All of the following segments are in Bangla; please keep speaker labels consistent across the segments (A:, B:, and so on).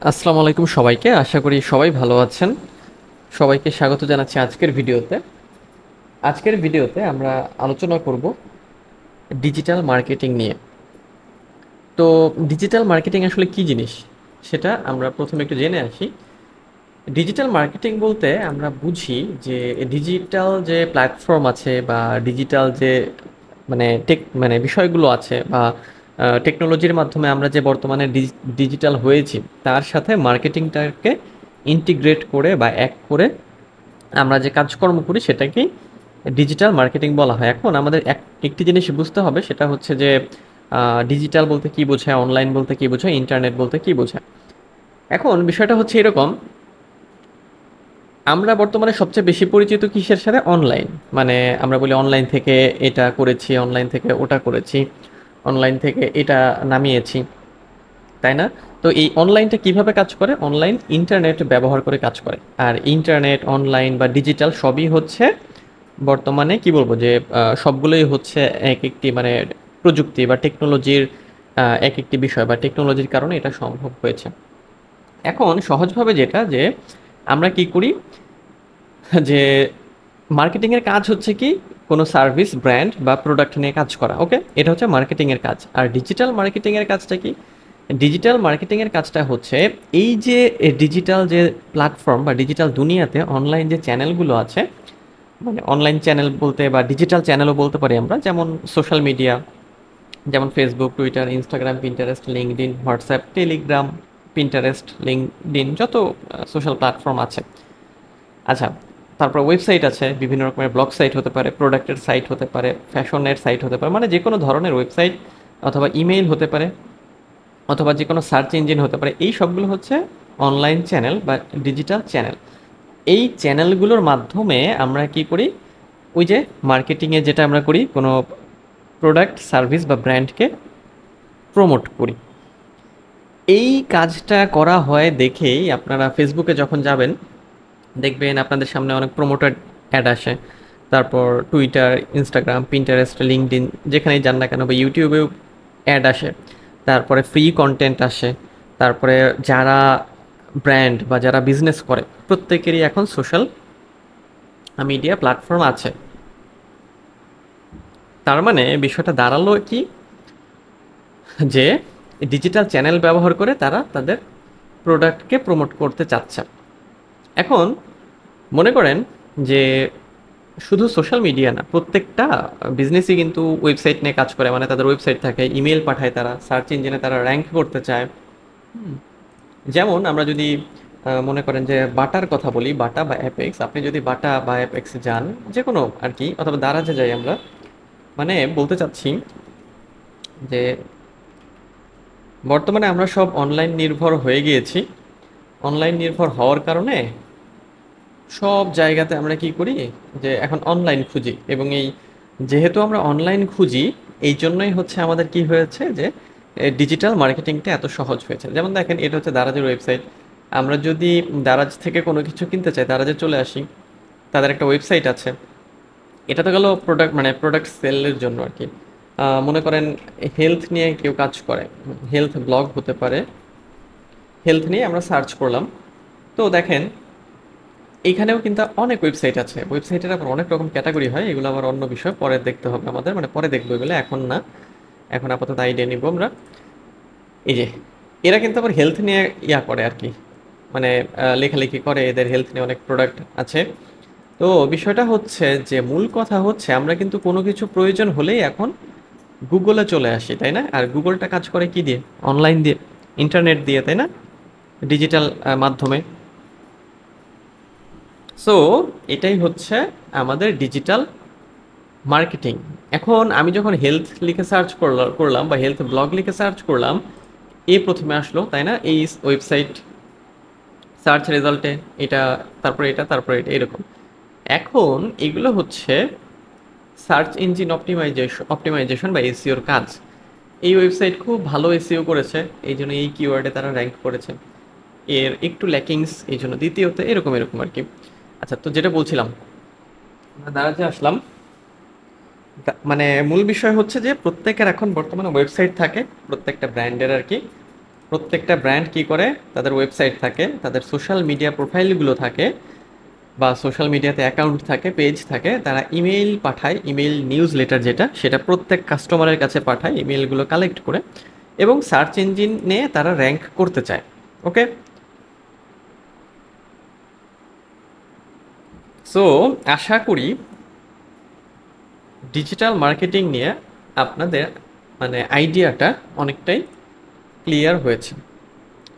A: আসসালামু আলাইকুম সবাইকে। আশা করি সবাই ভালো আছেন। সবাইকে স্বাগত জানাচ্ছি আজকের ভিডিওতে। আজকের ভিডিওতে আমরা আলোচনা করব ডিজিটাল মার্কেটিং নিয়ে। তো ডিজিটাল মার্কেটিং আসলে কী জিনিস? সেটা আমরা প্রথমে একটু জেনে আসি। ডিজিটাল মার্কেটিং বলতে আমরা বুঝি যে ডিজিটাল যে প্ল্যাটফর্ম আছে বা ডিজিটাল যে মানে বিষয়গুলো আছে বা টেকনোলজির মাধ্যমে আমরা যে বর্তমানে ডিজিটাল হয়েছি তার সাথে মার্কেটিংটাকে ইন্টিগ্রেট করে বা এক করে আমরা যে কাজকর্ম করি সেটাকেই ডিজিটাল মার্কেটিং বলা হয়। এখন আমাদের একটি জিনিস বুঝতে হবে, সেটা হচ্ছে যে ডিজিটাল বলতে কী বোঝায়, অনলাইন বলতে কী বোঝায়, ইন্টারনেট বলতে কী বোঝায়। এখন বিষয়টা হচ্ছে এরকম, আমরা বর্তমানে সবচেয়ে বেশি পরিচিত কিসের সাথে? অনলাইন। মানে আমরা বলি অনলাইন থেকে এটা করেছি, অনলাইন থেকে ওটা করেছি, অনলাইন থেকে এটা নামিয়েছি, তাই না? তো এই অনলাইনটা কিভাবে কাজ করে? অনলাইন ইন্টারনেট ব্যবহার করে কাজ করে। আর ইন্টারনেট, অনলাইন বা ডিজিটাল সবই হচ্ছে বর্তমানে কি বলবো যে সবগুলোই হচ্ছে এক একটি মানে প্রযুক্তি বা টেকনোলজির এক একটি বিষয় বা টেকনোলজির কারণে এটা সম্ভব হয়েছে। এখন সহজভাবে যেটা যে আমরা কি করি যে মার্কেটিংয়ের কাজ হচ্ছে কি কোনো সার্ভিস, ব্র্যান্ড বা প্রোডাক্ট নিয়ে কাজ করা। ওকে, এটা হচ্ছে মার্কেটিংয়ের কাজ। আর ডিজিটাল মার্কেটিংয়ের কাজটা কি? ডিজিটাল মার্কেটিংয়ের কাজটা হচ্ছে এই যে ডিজিটাল যে প্ল্যাটফর্ম বা ডিজিটাল দুনিয়াতে অনলাইন যে চ্যানেলগুলো আছে, মানে অনলাইন চ্যানেল বলতে বা ডিজিটাল চ্যানেলও বলতে পারি আমরা, যেমন সোশ্যাল মিডিয়া, যেমন Facebook, Twitter, Instagram, Pinterest, LinkedIn, WhatsApp, Telegram, Pinterest, LinkedIn, যত সোশ্যাল প্ল্যাটফর্ম আছে। আচ্ছা, তারপর ওয়েবসাইট আছে, বিভিন্ন রকমের ব্লগ সাইট হতে পারে, প্রোডাক্টের সাইট হতে পারে, ফ্যাশনের সাইট হতে পারে, মানে যে কোনো ধরনের ওয়েবসাইট, অথবা ইমেইল হতে পারে, অথবা যে কোনো সার্চ ইঞ্জিন হতে পারে। এই সবগুলো হচ্ছে অনলাইন চ্যানেল বা ডিজিটাল চ্যানেল। এই চ্যানেলগুলোর মাধ্যমে আমরা কি করি? ওই যে মার্কেটিংয়ে যেটা আমরা করি, কোনো প্রোডাক্ট, সার্ভিস বা ব্র্যান্ডকে প্রমোট করি। এই কাজটা করা হয় দেখেই আপনারা ফেসবুকে যখন যাবেন দেখবেন আপনাদের সামনে অনেক প্রমোটেড অ্যাড আসে। তারপর টুইটার, ইনস্টাগ্রাম, পিন্টারেস্ট, লিঙ্কডইন, যেখানেই যান না কেন, বা ইউটিউবেও অ্যাড আসে। তারপরে ফ্রি কন্টেন্ট আসে। তারপরে যারা ব্র্যান্ড বা যারা বিজনেস করে প্রত্যেকেরই এখন সোশ্যাল মিডিয়া প্ল্যাটফর্ম আছে। তার মানে বিষয়টা দাঁড়ালো কি, যে ডিজিটাল চ্যানেল ব্যবহার করে তারা তাদের প্রোডাক্টকে প্রমোট করতে চাচ্ছে। এখন মনে করেন যে শুধু সোশ্যাল মিডিয়া না, প্রত্যেকটা বিজনেসই কিন্তু ওয়েবসাইট নিয়ে কাজ করে। মানে তাদের ওয়েবসাইট থাকে, ইমেল পাঠায়, তারা সার্চ ইঞ্জিনে তারা র্যাঙ্ক করতে চায়। যেমন আমরা যদি মনে করেন যে বাটার কথা বলি, বাটা বা অ্যাপেক্স, আপনি যদি বাটা বা অ্যাপেক্সে যান, যে কোনো আর কি, অথবা দারাজে যাই আমরা, মানে বলতে চাচ্ছি যে বর্তমানে আমরা সব অনলাইন নির্ভর হয়ে গিয়েছি। অনলাইন নির্ভর হওয়ার কারণে সব জায়গাতে আমরা কি করি, যে এখন অনলাইন খুঁজি। এবং এই যেহেতু আমরা অনলাইন খুঁজি, এই জন্যই হচ্ছে আমাদের কি হয়েছে যে ডিজিটাল মার্কেটিংটা এত সহজ হয়েছে। যেমন দেখেন, এটা হচ্ছে দারাজের ওয়েবসাইট। আমরা যদি দারাজ থেকে কোনো কিছু কিনতে চাই, দারাজে চলে আসি, তাদের একটা ওয়েবসাইট আছে। এটা তো গেল প্রোডাক্ট, মানে প্রোডাক্ট সেলের জন্য আর কি। মনে করেন হেলথ নিয়ে কেউ কাজ করে, হেলথ ব্লগ হতে পারে, হেলথ নিয়ে আমরা সার্চ করলাম। তো দেখেন এইখানেও কিন্তু অনেক ওয়েবসাইট আছে। ওয়েবসাইটের আবার অনেক রকম ক্যাটাগরি হয়, এগুলো আবার অন্য বিষয়, পরে দেখতে হবে আমাদের, মানে পরে দেখবো এগুলো, এখন না। এখন আপাতত আইডিয়া নিব আমরা। এই যে এরা কিন্তু আবার হেলথ নিয়ে করে আর কি, মানে লেখালেখি করে, এদের হেলথ নিয়ে অনেক প্রোডাক্ট আছে। তো বিষয়টা হচ্ছে যে মূল কথা হচ্ছে আমরা কিন্তু কোনো কিছু প্রয়োজন হলেই এখন গুগলে চলে আসি, তাই না? আর গুগলটা কাজ করে কি দিয়ে? অনলাইন দিয়ে, ইন্টারনেট দিয়ে, তাই না? ডিজিটাল মাধ্যমে। সো এটাই হচ্ছে আমাদের ডিজিটাল মার্কেটিং। এখন আমি যখন হেলথ লিখে সার্চ করলাম বা হেলথ ব্লগ লিখে সার্চ করলাম, এ প্রথমে আসলো, তাই না? এই ওয়েবসাইট সার্চ রেজাল্টে এটা, তারপরে এটা, তারপরে এটা, এরকম। এখন এগুলো হচ্ছে সার্চ ইঞ্জিন অপটিমাইজেশন বা এসইওর কাজ। এই ওয়েবসাইট খুব ভালো এসইও করেছে, এই জন্য এই কিওয়ার্ডে তারা র্যাঙ্ক করেছে। এর একটু ল্যাকিংস এই জন্য দ্বিতীয়তে, এরকম এরকম আর কি। আচ্ছা, তো যেটা বলছিলাম, আমরা দাঁড়াতে আসলাম। মানে মূল বিষয় হচ্ছে যে প্রত্যেকের এখন বর্তমানে ওয়েবসাইট থাকে, প্রত্যেকটা ব্র্যান্ডের আর কি। প্রত্যেকটা ব্র্যান্ড কি করে, তাদের ওয়েবসাইট থাকে, তাদের সোশ্যাল মিডিয়া প্রোফাইলগুলো থাকে, বা সোশ্যাল মিডিয়াতে অ্যাকাউন্ট থাকে, পেজ থাকে, তারা ইমেইল পাঠায়, ইমেইল নিউজ লেটার যেটা, সেটা প্রত্যেক কাস্টমারের কাছে পাঠায় ইমেইলগুলো কালেক্ট করে, এবং সার্চ ইঞ্জিনে তারা র্যাঙ্ক করতে চায়। ওকে, সো আশা করি ডিজিটাল মার্কেটিং নিয়ে আপনাদের মানে আইডিয়াটা অনেকটাই ক্লিয়ার হয়েছে।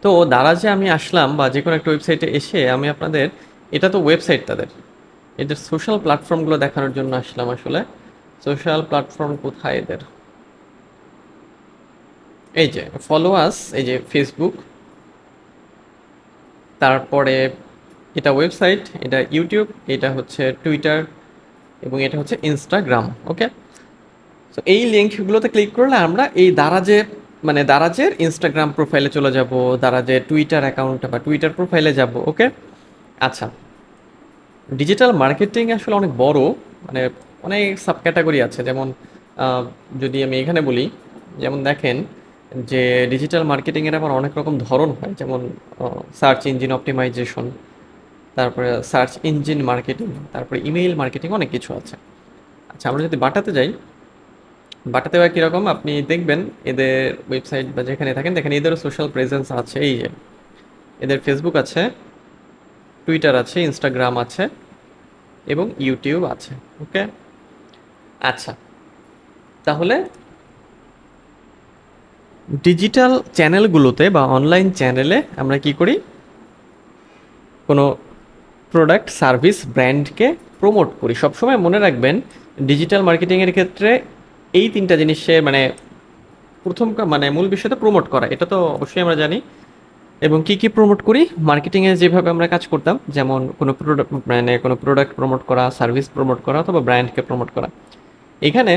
A: তো দারাজে আমি আসলাম, বা যে কোনো একটা ওয়েবসাইটে এসে আমি আপনাদের, এটা তো ওয়েবসাইট তাদের, এদের সোশ্যাল প্ল্যাটফর্মগুলো দেখানোর জন্য আসলাম আসলে। সোশ্যাল প্ল্যাটফর্ম কোথায় এদের, এই যে ফলো আস, এই যে ফেসবুক, তারপরে এটা ওয়েবসাইট, এটা ইউটিউব, এটা হচ্ছে টুইটার, এবং এটা হচ্ছে ইনস্টাগ্রাম। ওকে, তো এই লিঙ্কগুলোতে ক্লিক করলে আমরা এই দারাজে মানে দারাজের ইনস্টাগ্রাম প্রোফাইলে চলে যাব, দারাজের টুইটার অ্যাকাউন্ট বা টুইটার প্রোফাইলে যাব। ওকে, আচ্ছা, ডিজিটাল মার্কেটিং আসলে অনেক বড়, মানে অনেক সাব ক্যাটাগরি আছে। যেমন যদি আমি এখানে বলি, যেমন দেখেন যে ডিজিটাল মার্কেটিংয়ের আবার অনেক রকম ধরন হয়, যেমন সার্চ ইঞ্জিন অপটিমাইজেশন, তারপরে সার্চ ইঞ্জিন মার্কেটিং, তারপরে ইমেইল মার্কেটিং, অনেক কিছু আছে। আচ্ছা, আমরা যদি বাটাতে যাই, বাটাতেও একই রকম, আপনি দেখবেন এদের ওয়েবসাইট বা যেখানে থাকেন দেখেন এদেরও সোশ্যাল প্রেজেন্স আছে। এই যে এদের ফেসবুক আছে, টুইটার আছে, ইনস্টাগ্রাম আছে, এবং ইউটিউব আছে। ওকে, আচ্ছা, তাহলে ডিজিটাল চ্যানেলগুলোতে বা অনলাইন চ্যানেলে আমরা কি করি, কোনো প্রোডাক্ট সার্ভিস ব্র্যান্ডকে প্রমোট করি। সবসময় মনে রাখবেন ডিজিটাল মার্কেটিংয়ের ক্ষেত্রে এই তিনটা জিনিসের মানে প্রথম মানে মূল বিষয়টা প্রমোট করা, এটা তো অবশ্যই আমরা জানি। এবং কি কি প্রমোট করি, মার্কেটিংয়ে যেভাবে আমরা কাজ করতাম, যেমন কোনো প্রোডাক্ট মানে কোনো প্রোডাক্ট প্রমোট করা, সার্ভিস প্রমোট করা, অথবা ব্র্যান্ডকে প্রমোট করা। এখানে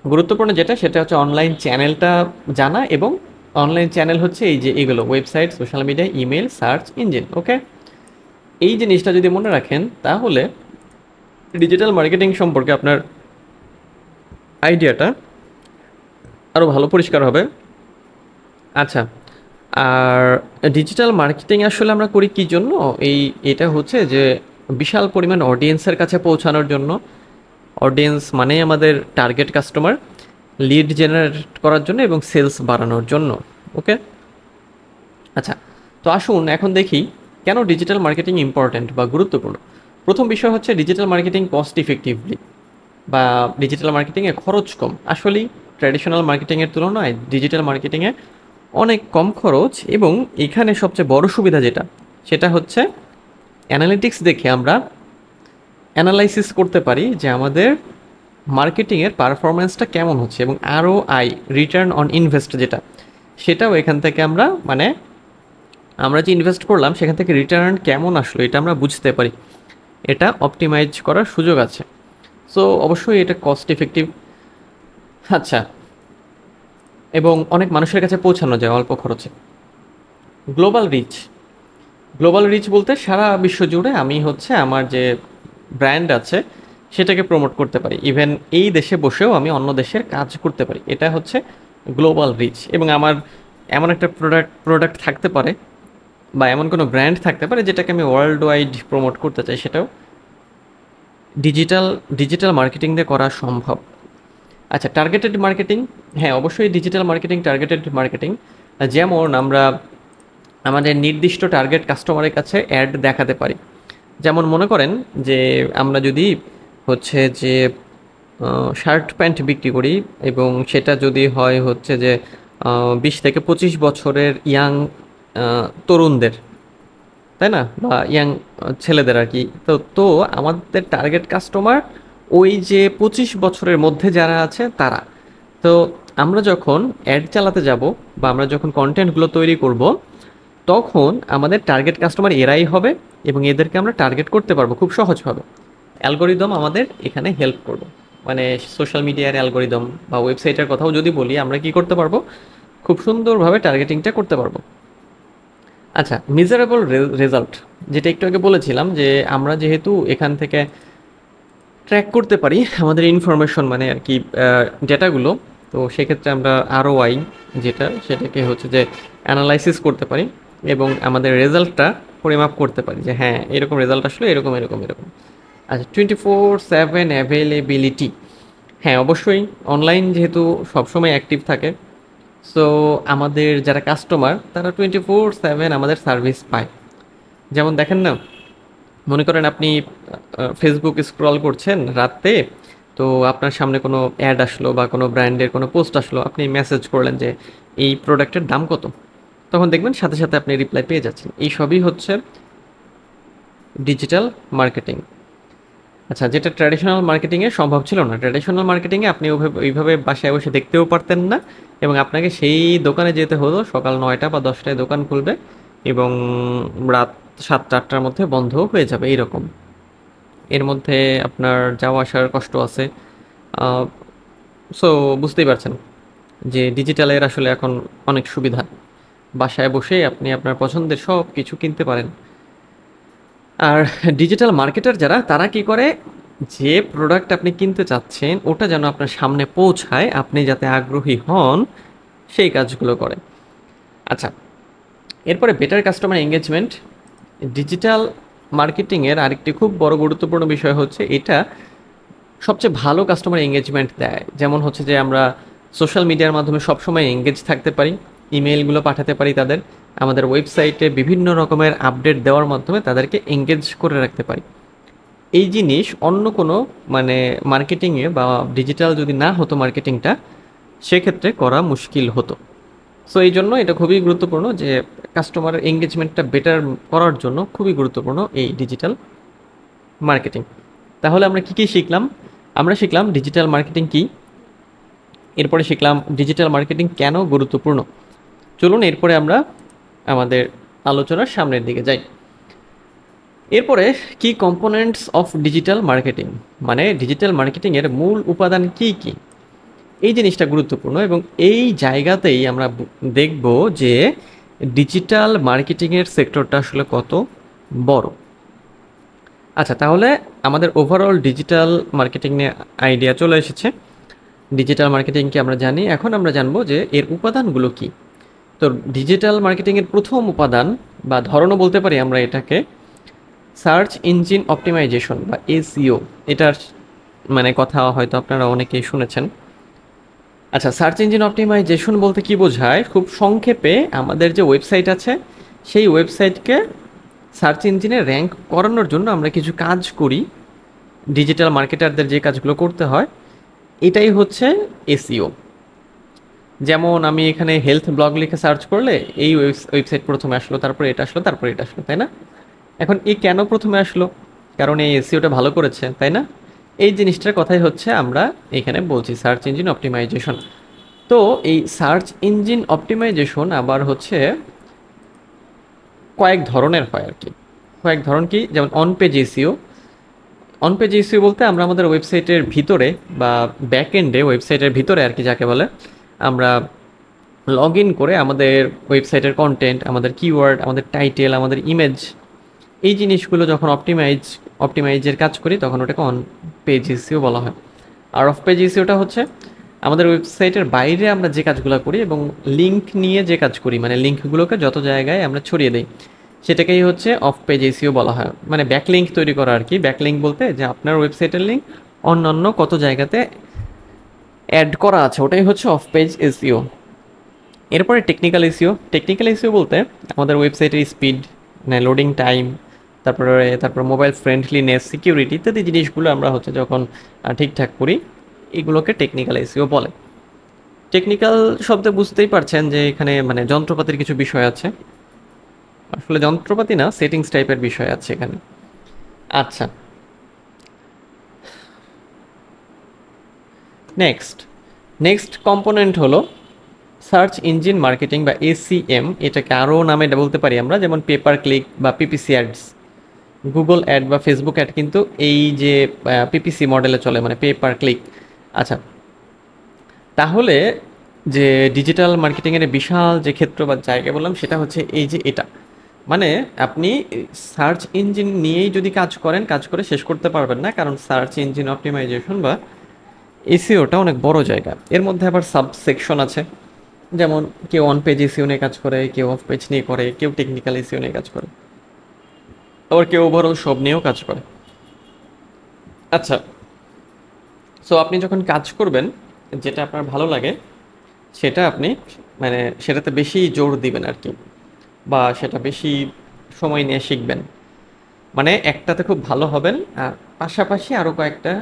A: গুরুত্বপূর্ণ যেটা সেটা হচ্ছে অনলাইন চ্যানেলটা জানা, এবং অনলাইন চ্যানেল হচ্ছে এই যে এগুলো website, social media, email, search engine. Okay, এই জিনিসটা যদি মনে রাখেন তাহলে ডিজিটাল মার্কেটিং সম্পর্কে আপনার আইডিয়াটা আরও ভালো পরিষ্কার হবে। আচ্ছা, আর ডিজিটাল মার্কেটিং আসলে আমরা করি কী জন্য, এটা হচ্ছে যে বিশাল পরিমাণ অডিয়েন্সের কাছে পৌঁছানোর জন্য। অডিয়েন্স মানে আমাদের টার্গেট কাস্টমার, লিড জেনারেট করার জন্য এবং সেলস বাড়ানোর জন্য। ওকে, আচ্ছা, তো আসুন এখন দেখি কেন ডিজিটাল মার্কেটিং ইম্পর্ট্যান্ট বা গুরুত্বপূর্ণ। প্রথম বিষয় হচ্ছে ডিজিটাল মার্কেটিং কস্ট ইফেক্টিভলি, বা ডিজিটাল মার্কেটিংয়ে খরচ কম। আসলেই ট্র্যাডিশনাল মার্কেটিংয়ের তুলনায় ডিজিটাল মার্কেটিংয়ে অনেক কম খরচ, এবং এখানে সবচেয়ে বড় সুবিধা যেটা, সেটা হচ্ছে অ্যানালিটিক্স দেখে আমরা অ্যানালাইসিস করতে পারি যে আমাদের মার্কেটিংয়ের পারফরমেন্সটা কেমন হচ্ছে, এবং আরও রিটার্ন অন ইনভেস্ট যেটা, সেটাও এখান থেকে আমরা মানে আমরা যে ইনভেস্ট করলাম সেখান থেকে রিটার্ন কেমন আসলো এটা আমরা বুঝতে পারি। এটা অপটিমাইজ করার সুযোগ আছে। সো অবশ্যই এটা কস্ট ইফেক্টিভ। আচ্ছা, এবং অনেক মানুষের কাছে পৌঁছানো যায় অল্প খরচে। গ্লোবাল রিচ, গ্লোবাল রিচ বলতে সারা বিশ্ব জুড়ে আমি হচ্ছে আমার যে ব্র্যান্ড আছে সেটাকে প্রমোট করতে পারি, ইভেন এই দেশে বসেও আমি অন্য দেশের কাজ করতে পারি, এটা হচ্ছে গ্লোবাল রিচ। এবং আমার এমন একটা প্রোডাক্ট থাকতে পারে, বা এমন কোনো ব্র্যান্ড থাকতে পারে যেটাকে আমি ওয়ার্ল্ড ওয়াইড প্রমোট করতে চাই, সেটাও ডিজিটাল ডিজিটাল মার্কেটিং দিয়ে করা সম্ভব। আচ্ছা, টার্গেটেড মার্কেটিং, হ্যাঁ অবশ্যই ডিজিটাল মার্কেটিং টার্গেটেড মার্কেটিং। যেমন আমরা আমাদের নির্দিষ্ট টার্গেট কাস্টমারের কাছে অ্যাড দেখাতে পারি। যেমন মনে করেন যে আমরা যদি হচ্ছে যে শার্ট প্যান্ট বিক্রি করি, এবং সেটা যদি হয় হচ্ছে যে 20 থেকে 25 বছরের ইয়াং তরুণদের, তাই না, বা ইয়াং ছেলেদের আর কি। তো তো আমাদের টার্গেট কাস্টমার ওই যে 25 বছরের মধ্যে যারা আছে তারা। তো আমরা যখন অ্যাড চালাতে যাব, বা আমরা যখন কন্টেন্টগুলো তৈরি করব, তখন আমাদের টার্গেট কাস্টমার এরাই হবে, এবং এদেরকে আমরা টার্গেট করতে পারবো খুব সহজভাবে। অ্যালগোরিদম আমাদের এখানে হেল্প করবে, মানে সোশ্যাল মিডিয়ার অ্যালগোরিদম বা ওয়েবসাইটের কথাও যদি বলি, আমরা কি করতে পারবো, খুব সুন্দরভাবে টার্গেটিংটা করতে পারবো। আচ্ছা, মিজারেবল রেজাল্ট, যেটা একটু আগে বলেছিলাম যে আমরা যেহেতু এখান থেকে ট্র্যাক করতে পারি আমাদের ইনফরমেশন মানে আর কি ডেটাগুলো, তো সেক্ষেত্রে আমরা ROI যেটা সেটাকে হচ্ছে যে অ্যানালাইসিস করতে পারি এবং আমাদের রেজাল্টটা পরিমাপ করতে পারি যে হ্যাঁ এরকম রেজাল্ট আসলে এরকম এরকম এরকম। আচ্ছা, 24/7 অ্যাভেলেবিলিটি। হ্যাঁ, অবশ্যই অনলাইন যেহেতু সবসময় অ্যাক্টিভ থাকে, সো আমাদের যারা কাস্টমার তারা 24/7 আমাদের সার্ভিস পায়। যেমন দেখেন না, মনে করেন আপনি ফেসবুক স্ক্রল করছেন রাতে, তো আপনার সামনে কোনো অ্যাড আসলো বা কোনো ব্র্যান্ডের কোনো পোস্ট আসলো, আপনি মেসেজ করলেন যে এই প্রোডাক্টের দাম কত, তখন দেখবেন সাথে সাথে আপনি রিপ্লাই পেয়ে যাচ্ছেন। এই সবই হচ্ছে ডিজিটাল মার্কেটিং। আচ্ছা, যেটা ট্র্যাডিশনাল মার্কেটিংয়ে সম্ভব ছিল না। ট্র্যাডিশনাল মার্কেটিংয়ে আপনি ওইভাবে বাসায় বসে দেখতেও পারতেন না এবং আপনাকে সেই দোকানে যেতে হতো। সকাল 9টা বা 10টায় দোকান খুলবে এবং রাত 7টা 8টার মধ্যে বন্ধ হয়ে যাবে এইরকম। এর মধ্যে আপনার যাওয়া আসার কষ্ট আছে। সো বুঝতেই পারছেন যে ডিজিটালের আসলে এখন অনেক সুবিধা। বাসায় বসে আপনি আপনার পছন্দের সব কিছু কিনতে পারেন। আর ডিজিটাল মার্কেটার যারা, তারা কি করে, যে প্রোডাক্ট আপনি কিনতে চাচ্ছেন ওটা যেন আপনার সামনে পৌঁছায়, আপনি যাতে আগ্রহী হন, সেই কাজগুলো করে। আচ্ছা, এরপরে বেটার কাস্টমার এঙ্গেজমেন্ট। ডিজিটাল মার্কেটিংয়ের আরেকটি খুব বড় গুরুত্বপূর্ণ বিষয় হচ্ছে এটা সবচেয়ে ভালো কাস্টমার এঙ্গেজমেন্ট দেয়। যেমন হচ্ছে যে আমরা সোশ্যাল মিডিয়ার মাধ্যমে সবসময় এঙ্গেজ থাকতে পারি, ইমেইলগুলো পাঠাতে পারি তাদের, আমাদের ওয়েবসাইটে বিভিন্ন রকমের আপডেট দেওয়ার মাধ্যমে তাদেরকে এঙ্গেজ করে রাখতে পারি। এই জিনিস অন্য কোনো মানে মার্কেটিংয়ে বা ডিজিটাল যদি না হতো মার্কেটিংটা, সেক্ষেত্রে করা মুশকিল হতো। সো এই জন্য এটা খুবই গুরুত্বপূর্ণ যে কাস্টমার এঙ্গেজমেন্টটা বেটার করার জন্য খুবই গুরুত্বপূর্ণ এই ডিজিটাল মার্কেটিং। তাহলে আমরা কি কি শিখলাম? আমরা শিখলাম ডিজিটাল মার্কেটিং কি, এরপরে শিখলাম ডিজিটাল মার্কেটিং কেন গুরুত্বপূর্ণ। চলুন এরপরে আমরা আমাদের আলোচনার সামনের দিকে যাই। এরপরে কি কম্পোনেন্টস অফ ডিজিটাল মার্কেটিং, মানে ডিজিটাল মার্কেটিংয়ের মূল উপাদান কি কি, এই জিনিসটা গুরুত্বপূর্ণ এবং এই জায়গাতেই আমরা দেখব যে ডিজিটাল মার্কেটিংয়ের সেক্টরটা আসলে কত বড়। আচ্ছা, তাহলে আমাদের ওভারঅল ডিজিটাল মার্কেটিং নিয়ে আইডিয়া চলে এসেছে। ডিজিটাল মার্কেটিংকে আমরা জানি, এখন আমরা জানবো যে এর উপাদানগুলো কি। তো ডিজিটাল মার্কেটিংয়ের প্রথম উপাদান বা ধরনও বলতে পারি আমরা এটাকে, সার্চ ইঞ্জিন অপটিমাইজেশন বা এসইও। এটার মানে কথা হয়তো আপনারা অনেকেই শুনেছেন। আচ্ছা, সার্চ ইঞ্জিন অপটিমাইজেশন বলতে কি বোঝায়? খুব সংক্ষেপে আমাদের যে ওয়েবসাইট আছে সেই ওয়েবসাইটকে সার্চ ইঞ্জিনে র্যাঙ্ক করানোর জন্য আমরা কিছু কাজ করি। ডিজিটাল মার্কেটারদের যে কাজগুলো করতে হয় এটাই হচ্ছে এসইও। যেমন আমি এখানে হেলথ ব্লগ লিখে সার্চ করলে এই ওয়েবসাইট প্রথমে আসলো, তারপরে এটা আসলো, তারপরে এটা আসলো, তাই না? এখন এই কেন প্রথমে আসলো? কারণ এই এসইওটা ভালো করেছে, তাই না? এই জিনিসটার কথাই হচ্ছে আমরা এখানে বলছি সার্চ ইঞ্জিন অপটিমাইজেশন। তো এই সার্চ ইঞ্জিন অপটিমাইজেশন আবার হচ্ছে কয়েক ধরনের হয় আর কি। কয়েক ধরন কি? যেমন on page SEO. On page SEO বলতে আমরা আমাদের ওয়েবসাইটের ভিতরে বা ব্যাক এন্ডে, ওয়েবসাইটের ভিতরে আর কি যাকে বলে, আমরা লগ ইন করে আমাদের ওয়েবসাইটের কন্টেন্ট, আমাদের কিওয়ার্ড, আমাদের টাইটেল, আমাদের ইমেজ, এই জিনিসগুলো যখন অপটিমাইজের কাজ করি তখন ওটাকে অন পেজ এসইও বলা হয়। আর অফ পেজ এসইওটা হচ্ছে আমাদের ওয়েবসাইটের বাইরে আমরা যে কাজগুলো করি এবং লিঙ্ক নিয়ে যে কাজ করি, মানে লিঙ্কগুলোকে যত জায়গায় আমরা ছড়িয়ে দিই, সেটাকেই হচ্ছে অফ পেজ এসইও বলা হয়। মানে ব্যাকলিঙ্ক তৈরি করা আর কি। ব্যাকলিঙ্ক বলতে যে আপনার ওয়েবসাইটের লিঙ্ক অন্যান্য কত জায়গাতে অ্যাড করা আছে, ওটাই হচ্ছে অফ পেজ এসইও। এরপরে টেকনিক্যাল এসইও। টেকনিক্যাল এসইও বলতে আমাদের ওয়েবসাইটের স্পিড, মানে লোডিং টাইম, তারপর মোবাইল ফ্রেন্ডলিনেস, সিকিউরিটি ইত্যাদি জিনিসগুলো আমরা হচ্ছে যখন ঠিকঠাক করি, এগুলোকে টেকনিক্যাল এসইও বলে। টেকনিক্যাল শব্দে বুঝতেই পারছেন যে এখানে মানে যন্ত্রপাতির কিছু বিষয় আছে। আসলে যন্ত্রপাতি না, সেটিংস টাইপের বিষয় আছে এখানে। আচ্ছা, নেক্সট নেক্সট কম্পোনেন্ট হলো সার্চ ইঞ্জিন মার্কেটিং বা এসিএম। এটাকে আরও নামে বলতে পারি আমরা, যেমন পেপার ক্লিক বা পিপিসি অ্যাডস। গুগল অ্যাড বা ফেসবুক অ্যাড কিন্তু এই যে পিপিসি মডেলে চলে, মানে পেপার ক্লিক। আচ্ছা, তাহলে যে ডিজিটাল মার্কেটিংয়ের বিশাল যে ক্ষেত্র বা জায়গা বললাম সেটা হচ্ছে এই যে এটা, মানে আপনি সার্চ ইঞ্জিন নিয়েই যদি কাজ করেন, কাজ করে শেষ করতে পারবেন না, কারণ সার্চ ইঞ্জিন অপটিমাইজেশন বা এসইওটা অনেক বড় জায়গা। এর মধ্যে আবার সাব সেকশন আছে, যেমন কেউ অন পেজ এসইও নিয়ে কাজ করে, কেউ অফ পেজ নিয়ে করে, কেউ টেকনিক্যাল এসইও নিয়ে কাজ করে, আবার কেউ ওভারঅল সব নিয়েও কাজ করে। আচ্ছা, সো আপনি যখন কাজ করবেন, যেটা আপনার ভালো লাগে সেটা আপনি মানে সেটাতে বেশি জোর দিবেন আর কি, বা সেটা বেশি সময় নিয়ে শিখবেন। মানে একটাতে খুব ভালো হবেন, আর পাশাপাশি আরও কয়েকটা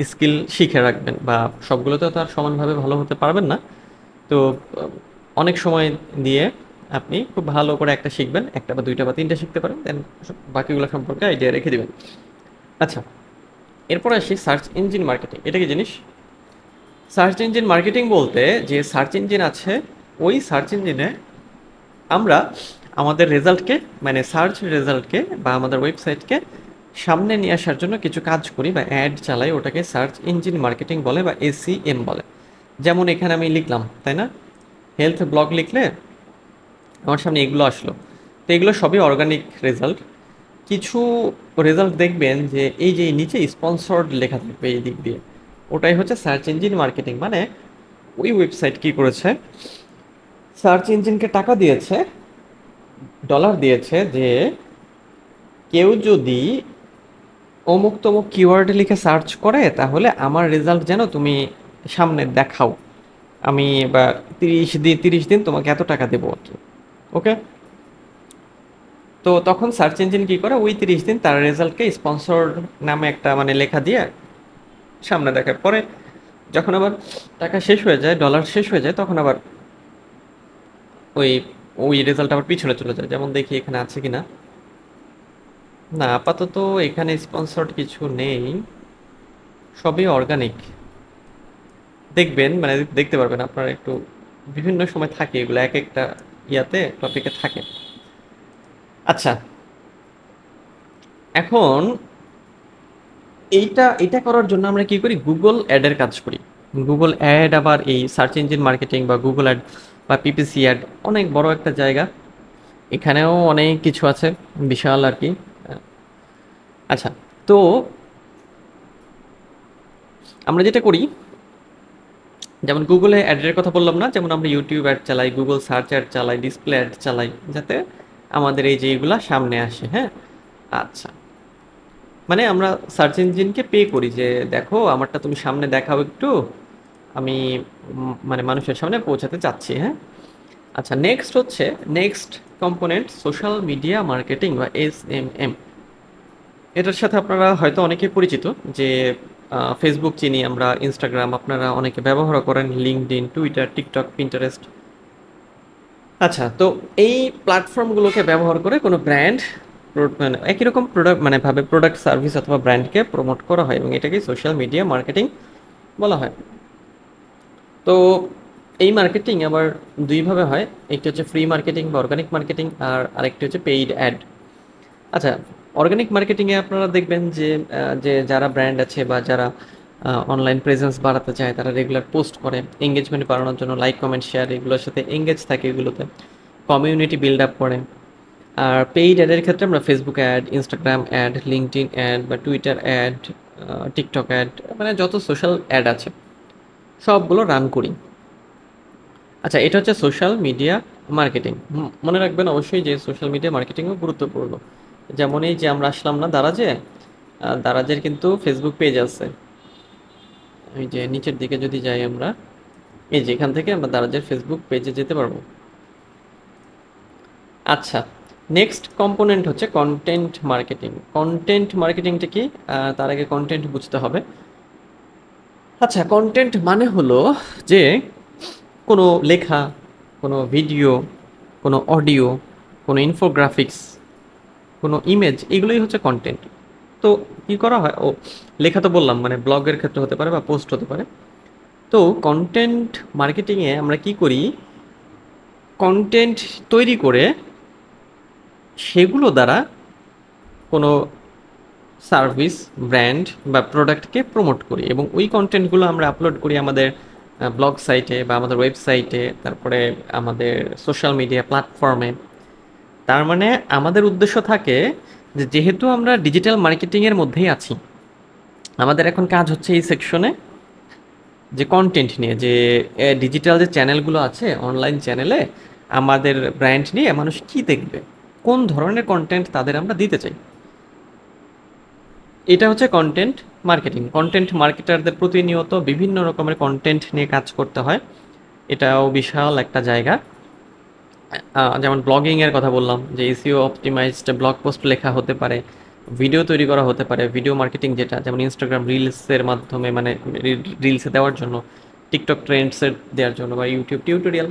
A: স্কিল শিখে রাখবেন, বা সবগুলোতে তো আর সমানভাবে ভালো হতে পারবেন না। তো অনেক সময় দিয়ে আপনি খুব ভালো করে একটা শিখবেন, একটা বা দুইটা বা তিনটা শিখতে পারেন, দেন বাকিগুলো সম্পর্কে আইডিয়া রেখে দিবেন। আচ্ছা, এরপর আসি সার্চ ইঞ্জিন মার্কেটিং। এটা কি জিনিস? সার্চ ইঞ্জিন মার্কেটিং বলতে, যে সার্চ ইঞ্জিন আছে, ওই সার্চ ইঞ্জিনে আমরা আমাদের রেজাল্টকে, মানে সার্চ রেজাল্টকে বা আমাদের ওয়েবসাইটকে সামনে নিয়ে আসার জন্য কিছু কাজ করি বা অ্যাড চালাই, ওটাকে সার্চ ইঞ্জিন মার্কেটিং বলে বা এসইএম বলে। যেমন এখানে আমি লিখলাম, তাই না, হেলথ ব্লগ লিখলে আমার সামনে এগুলো আসলো। তো এগুলো সবই অর্গানিক রেজাল্ট। কিছু রেজাল্ট দেখবেন যে এই যে নিচে স্পন্সর্ড লেখা থাকবে এই দিক দিয়ে, ওটাই হচ্ছে সার্চ ইঞ্জিন মার্কেটিং। মানে ওই ওয়েবসাইট কি করেছে, সার্চ ইঞ্জিনকে টাকা দিয়েছে, ডলার দিয়েছে, যে কেউ যদি অমুক তমুক কিওয়ার্ড লিখে সার্চ করে তাহলে আমার রেজাল্ট যেন তুমি সামনে দেখাও, আমি বা 30 দিন তোমাকে এত টাকা দেবো আর কি। ওকে, তো তখন সার্চ ইঞ্জিন কি করে, ওই 30 দিন তার রেজাল্টকে স্পন্সর নামে একটা মানে লেখা দিয়ে সামনে দেখায়। পরে যখন আবার টাকা শেষ হয়ে যায়, ডলার শেষ হয়ে যায়, তখন আবার ওই ওই রেজাল্ট আবার পিছনে চলে যায়। যেমন দেখি এখানে আছে কিনা, না আপাতত এখানে স্পন্সর্ড কিছু নেই, সবই অর্গানিক। দেখবেন মানে দেখতে পারবেন আপনারা একটু, বিভিন্ন সময় থাকে এগুলো, এক একটা ইয়াতে টপিকে থাকে। আচ্ছা, এখন এইটা এটা করার জন্য আমরা কি করি, গুগল অ্যাডের কাজ করি। গুগল অ্যাড আবার এই সার্চ ইঞ্জিন মার্কেটিং বা গুগল অ্যাড বা পিপিসি অ্যাড অনেক বড় একটা জায়গা, এখানেও অনেক কিছু আছে, বিশাল আর কি। আচ্ছা, তো আমরা যেটা করি, যেমন গুগলে অ্যাডের কথা বললাম না, যেমন আমরা ইউটিউব অ্যাড চালাই, গুগল সার্চ অ্যাড চালাই, ডিসপ্লে অ্যাড চালাই, যাতে আমাদের এই যে এইগুলা সামনে আসে। হ্যাঁ, আচ্ছা, মানে আমরা সার্চ ইঞ্জিনকে পে করি যে দেখো আমারটা তুমি সামনে দেখাও একটু, আমি মানে মানুষের সামনে পৌঁছাতে চাচ্ছি। হ্যাঁ, আচ্ছা, next component social media marketing বা এসএমএম। এটার সাথে আপনারা হয়তো অনেকে পরিচিত, যে ফেসবুক চিনি আমরা, ইনস্টাগ্রাম আপনারা অনেকে ব্যবহার করেন, লিঙ্কডইন, টুইটার, টিকটক, পিন্টারেস্ট। আচ্ছা, তো এই প্ল্যাটফর্মগুলোকে ব্যবহার করে কোনো ব্র্যান্ড, মানে একই রকম প্রোডাক্ট মানে ভাবে প্রোডাক্ট সার্ভিস অথবা ব্র্যান্ডকে প্রমোট করা হয়, এবং এটাকে সোশ্যাল মিডিয়া মার্কেটিং বলা হয়। তো এই মার্কেটিং আবার দুইভাবে হয়, একটি হচ্ছে ফ্রি মার্কেটিং বা অর্গানিক মার্কেটিং, আর আরেকটি হচ্ছে পেইড অ্যাড। আচ্ছা, অর্গানিক মার্কেটিংয়ে আপনারা দেখবেন যে যারা ব্র্যান্ড আছে বা যারা অনলাইন প্রেজেন্স বাড়াতে চায়, তারা রেগুলার পোস্ট করে এঙ্গেজমেন্ট বাড়ানোর জন্য, লাইক কমেন্ট শেয়ার এগুলোর সাথে এঙ্গেজ থাকে, এগুলোতে কমিউনিটি বিল্ড আপ করে। আর পেইড অ্যাডের ক্ষেত্রে আমরা Facebook ad, Instagram ad, LinkedIn ad বা টুইটার অ্যাড, টিকটক অ্যাড, মানে যত সোশ্যাল অ্যাড আছে সবগুলো রান করি। আচ্ছা, এটা হচ্ছে সোশ্যাল মিডিয়া মার্কেটিং। মনে রাখবেন অবশ্যই যে সোশ্যাল মিডিয়া মার্কেটিংও গুরুত্বপূর্ণ। যেমন এই যে আমরা আসলাম না দারাজে, দারাজের কিন্তু ফেসবুক পেজ আছে। এই যে নিচের দিকে যদি যাই আমরা, এই যে এখান থেকে আমরা দারাজের ফেসবুক পেজে যেতে পারবো। আচ্ছা, নেক্সট কম্পোনেন্ট হচ্ছে কন্টেন্ট মার্কেটিং। কন্টেন্ট মার্কেটিংটা কি, তার আগে কন্টেন্ট বুঝতে হবে। আচ্ছা, কন্টেন্ট মানে হলো যে কোনো লেখা, কোনো ভিডিও, কোনো অডিও, কোনো ইনফোগ্রাফিক্স, কোনো ইমেজ, এগুলোই হচ্ছে কন্টেন্ট। তো কি করা হয়, ও লেখা তো বললাম, মানে ব্লগের ক্ষেত্রে হতে পারে বা পোস্ট হতে পারে। তো কন্টেন্ট মার্কেটিংয়ে আমরা কি করি, কন্টেন্ট তৈরি করে সেগুলো দ্বারা কোনো সার্ভিস, ব্র্যান্ড বা প্রোডাক্টকে প্রমোট করি, এবং ওই কন্টেন্টগুলো আমরা আপলোড করি আমাদের ব্লগ সাইটে বা আমাদের ওয়েবসাইটে, তারপরে আমাদের সোশ্যাল মিডিয়া প্ল্যাটফর্মে। তার মানে আমাদের উদ্দেশ্য থাকে যে যেহেতু আমরা ডিজিটাল মার্কেটিংয়ের মধ্যেই আছি, আমাদের এখন কাজ হচ্ছে এই সেকশনে যে কন্টেন্ট নিয়ে, যে ডিজিটাল যে চ্যানেলগুলো আছে অনলাইন চ্যানেলে আমাদের ব্র্যান্ড নিয়ে মানুষ কি দেখবে, কোন ধরনের কন্টেন্ট তাদের আমরা দিতে চাই, এটা হচ্ছে কন্টেন্ট মার্কেটিং। কন্টেন্ট মার্কেটারদের প্রতিনিয়ত বিভিন্ন রকমের কন্টেন্ট নিয়ে কাজ করতে হয়, এটাও বিশাল একটা জায়গা। যেমন ব্লগিংয়ের কথা বললাম, যে এসইও অপটিমাইজড ব্লগ পোস্ট লেখা হতে পারে, ভিডিও তৈরি করা হতে পারে, ভিডিও মার্কেটিং যেটা, যেমন ইনস্টাগ্রাম রিলসের মাধ্যমে মানে রিলসে দেওয়ার জন্য, টিকটক ট্রেন্ডসের দেওয়ার জন্য, বা ইউটিউব টিউটোরিয়াল,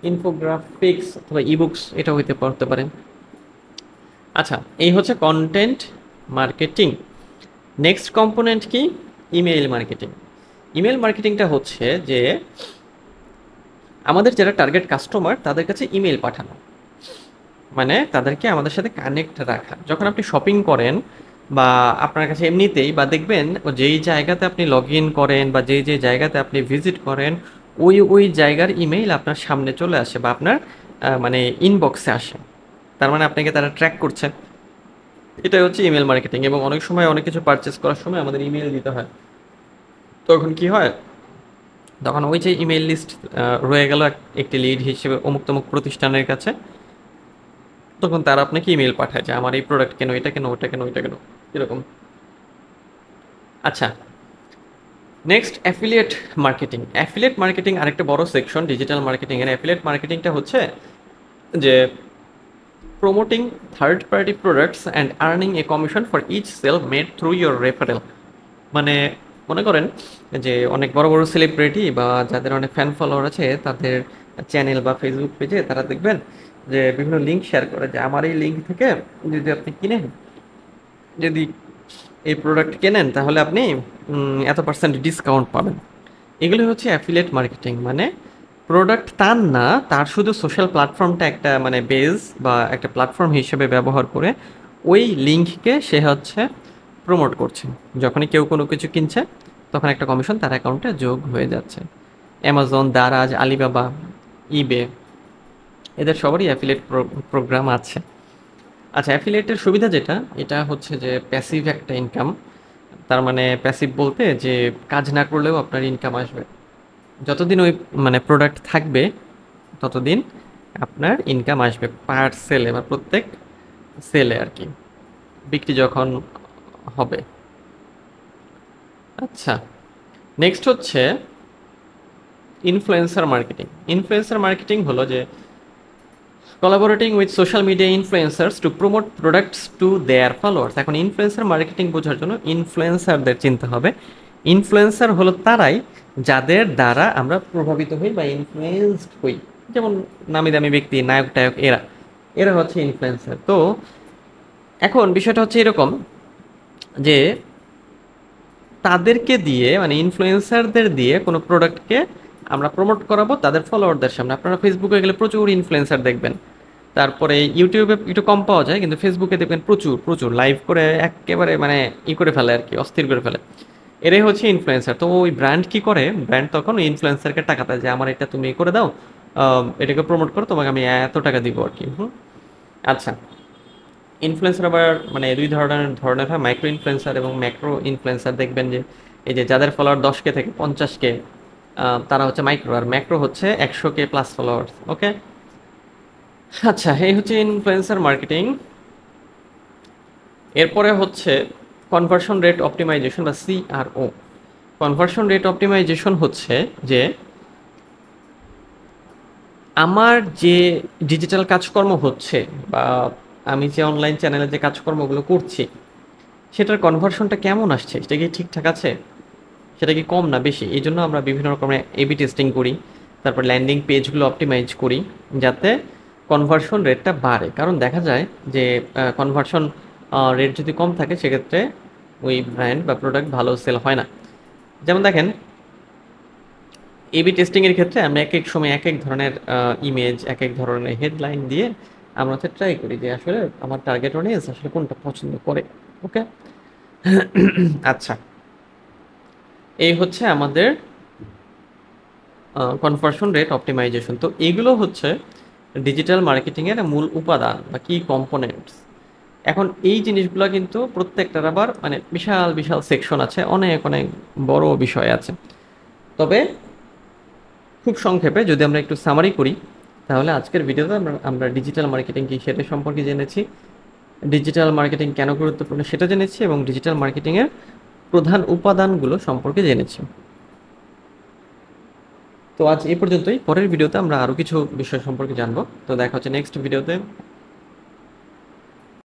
A: ইনফোগ্রাফিক্স অথবা ইবুকস এটা হইতে পড়তে পারে। আচ্ছা, এই হচ্ছে কন্টেন্ট মার্কেটিং। নেক্সট কম্পোনেন্ট কি? Email marketing. ইমেল মার্কেটিংটা হচ্ছে যে আমাদের যারা টার্গেট কাস্টমার তাদের কাছে ইমেল পাঠানো, মানে তাদেরকে আমাদের সাথে কানেক্ট রাখা। যখন আপনি শপিং করেন বা আপনার কাছে এমনিতেই, বা দেখবেন যেই জায়গাতে আপনি লগ ইন করেন বা যেই যেই জায়গাতে আপনি ভিজিট করেন, ওই ওই জায়গার ইমেইল আপনার সামনে চলে আসে বা আপনার মানে ইনবক্সে আসে। তার মানে আপনাকে তারা ট্র্যাক করছে। এটাই হচ্ছে ইমেল মার্কেটিং। এবং অনেক সময় অনেক কিছু পারচেস করার সময় আমাদের ইমেল দিতে হয়। তখন কি হয়, তখন ওই যে ইমেল লিস্ট রয়ে গেল একটি লিড হিসেবে অমুক তমুক প্রতিষ্ঠানের কাছে, তখন তারা আপনাকে ইমেল পাঠায় যে আমার এই প্রোডাক্ট কেন, এটা কেন, ওটা কেন, ওইটা কেন, এরকম। আচ্ছা, next affiliate marketing. Affiliate marketing আরেকটা বড় সেকশন ডিজিটাল মার্কেটিং এর। অ্যাফিলিয়েট মার্কেটিংটা হচ্ছে যে promoting third party products and earning a commission for each sale made through your referral. মানে মনে করেন যে অনেক বড় বড় সেলিব্রিটি বা যাদের অনেক ফ্যান ফলোয়ার আছে তাদের চ্যানেল বা ফেসবুক পেজে তারা দেখবেন যে বিভিন্ন লিঙ্ক শেয়ার করে, যে আমার এই লিঙ্ক থেকে যদি আপনি কিনেন, যদি এই প্রোডাক্ট কেনেন তাহলে আপনি এত পার্সেন্ট ডিসকাউন্ট পাবেন। এগুলো হচ্ছে অ্যাফিলিয়েট মার্কেটিং। মানে প্রোডাক্ট তার না, তার শুধু সোশ্যাল প্ল্যাটফর্মটা একটা মানে বেজ বা একটা প্ল্যাটফর্ম হিসেবে ব্যবহার করে ওই লিঙ্ককে সে হচ্ছে প্রমোট করছে। যখনই কেউ কোনো কিছু কিনছে তখন একটা কমিশন তার অ্যাকাউন্টে যোগ হয়ে যাচ্ছে। অ্যামাজন, দারাজ, আলিবাবা, ইবে, এদের সবারই অ্যাফিলিয়েট প্রোগ্রাম আছে। আচ্ছা, অ্যাফিলিয়েটের সুবিধা যেটা, এটা হচ্ছে যে প্যাসিভ একটা ইনকাম। তার মানে প্যাসিভ বলতে যে কাজ না করলেও আপনার ইনকাম আসবে। যতদিন ওই মানে প্রোডাক্ট থাকবে ততদিন আপনার ইনকাম আসবে পার সেলে বা প্রত্যেক সেলে আর কি, বিক্রি যখন হবে। আচ্ছা, নেক্সট হচ্ছে ইনফ্লুয়েন্সার মার্কেটিং। ইনফ্লুয়েন্সার মার্কেটিং হলো যে collaborating with social media influencers to promote products to their followers. এখন ইনফ্লুয়েন্সার মার্কেটিং বোঝার জন্য ইনফ্লুয়েন্সারদের চিনতে হবে। ইনফ্লুয়েন্সার হলো তারাই যাদের দ্বারা আমরা প্রভাবিত হই বা ইনফ্লুয়েন্সড হই। যেমন নামি দামি ব্যক্তি, নায়ক টায়ক, এরা এরা হচ্ছে ইনফ্লুয়েন্সার। তো এখন বিষয়টা হচ্ছে এরকম যে তাদেরকে দিয়ে মানে ইনফ্লুয়েন্সারদের দিয়ে কোনো প্রোডাক্টকে আমরা প্রমোট করাবো তাদের ফলোয়ারদের সামনে। আপনারা ফেসবুকে গেলে প্রচুর ইনফ্লুয়েন্সার দেখবেন। তারপরে ইউটিউবে একটু কম পাওয়া যায়, কিন্তু ফেসবুকে দেখবেন প্রচুর প্রচুর লাইভ করে একেবারে মানে করে ফেলে আর কি, অস্থির করে ফেলে। এরাই হচ্ছে ইনফ্লুয়েন্সার। তো ওই ব্র্যান্ড কি করে, ব্র্যান্ড তখন ওই ইনফ্লুয়েন্সারকে টাকা দেয় যে আমার এটা তুমি করে দাও, এটাকে প্রমোট করো, তোমাকে আমি এত টাকা দিব আর কি। আচ্ছা, ইনফ্লুয়েন্সার আবার মানে দুই ধরনের হয়, মাইক্রো ইনফ্লুয়েন্সার এবং ম্যাক্রো ইনফ্লুয়েন্সার। দেখবেন যে এই যে যাদের ফলোয়ার 10K থেকে 50K, তারা হচ্ছে মাইক্রো, আর ম্যাক্রো হচ্ছে 100K প্লাস ফলোয়ার্স। ওকে, আচ্ছা, এই হচ্ছে ইনফ্লুয়েন্সার মার্কেটিং। এরপরে হচ্ছে কনভার্সন রেট অপটিমাইজেশন বা সিআরও। কনভার্সন রেট অপটিমাইজেশন হচ্ছে যে আমার যে ডিজিটাল কাজকর্ম হচ্ছে বা আমি যে অনলাইন চ্যানেলে যে কাজকর্মগুলো করছি সেটার কনভার্সনটা কেমন আসছে, সেটা কি ঠিকঠাক আছে, সেটা কি কম না বেশি। এই জন্য আমরা বিভিন্ন রকমের এবি টেস্টিং করি, তারপর ল্যান্ডিং পেজগুলো অপটিমাইজ করি যাতে কনভার্সন রেটটা বাড়ে। কারণ দেখা যায় যে কনভার্সন রেট যদি কম থাকে সেক্ষেত্রে ওই ব্র্যান্ড বা প্রোডাক্ট ভালো সেল হয় না। যেমন দেখেন, এবি টেস্টিংয়ের ক্ষেত্রে আমরা এক এক সময় এক এক ধরনের ইমেজ, এক এক ধরনের হেডলাইন দিয়ে আমরা হচ্ছে ট্রাই করি যে আসলে আমার টার্গেট অডিয়েন্স আসলে কোনটা পছন্দ করে। ওকে, আচ্ছা, এই হচ্ছে আমাদের কনভার্সন রেট অপটিমাইজেশন। তো এগুলো হচ্ছে ডিজিটাল মার্কেটিংয়ের মূল উপাদান বা কি কম্পোনেন্টস। এখন এই জিনিসগুলো কিন্তু প্রত্যেকটার আবার মানে বিশাল বিশাল সেকশন আছে, অনেক অনেক বড় বিষয় আছে। তবে খুব সংক্ষেপে যদি আমরা একটু সামারি করি, তাহলে আজকের ভিডিওতে আমরা ডিজিটাল মার্কেটিং কি সেটা সম্পর্কে জেনেছি, ডিজিটাল মার্কেটিং কেন গুরুত্বপূর্ণ সেটা জেনেছি, এবং ডিজিটাল মার্কেটিংয়ের প্রধান উপাদানগুলো সম্পর্কে জেনেছি। তো আজ এই পর্যন্তই। পরের ভিডিওতে আমরা আরও কিছু বিষয় সম্পর্কে জানবো। তো দেখা হচ্ছে নেক্সট ভিডিওতে।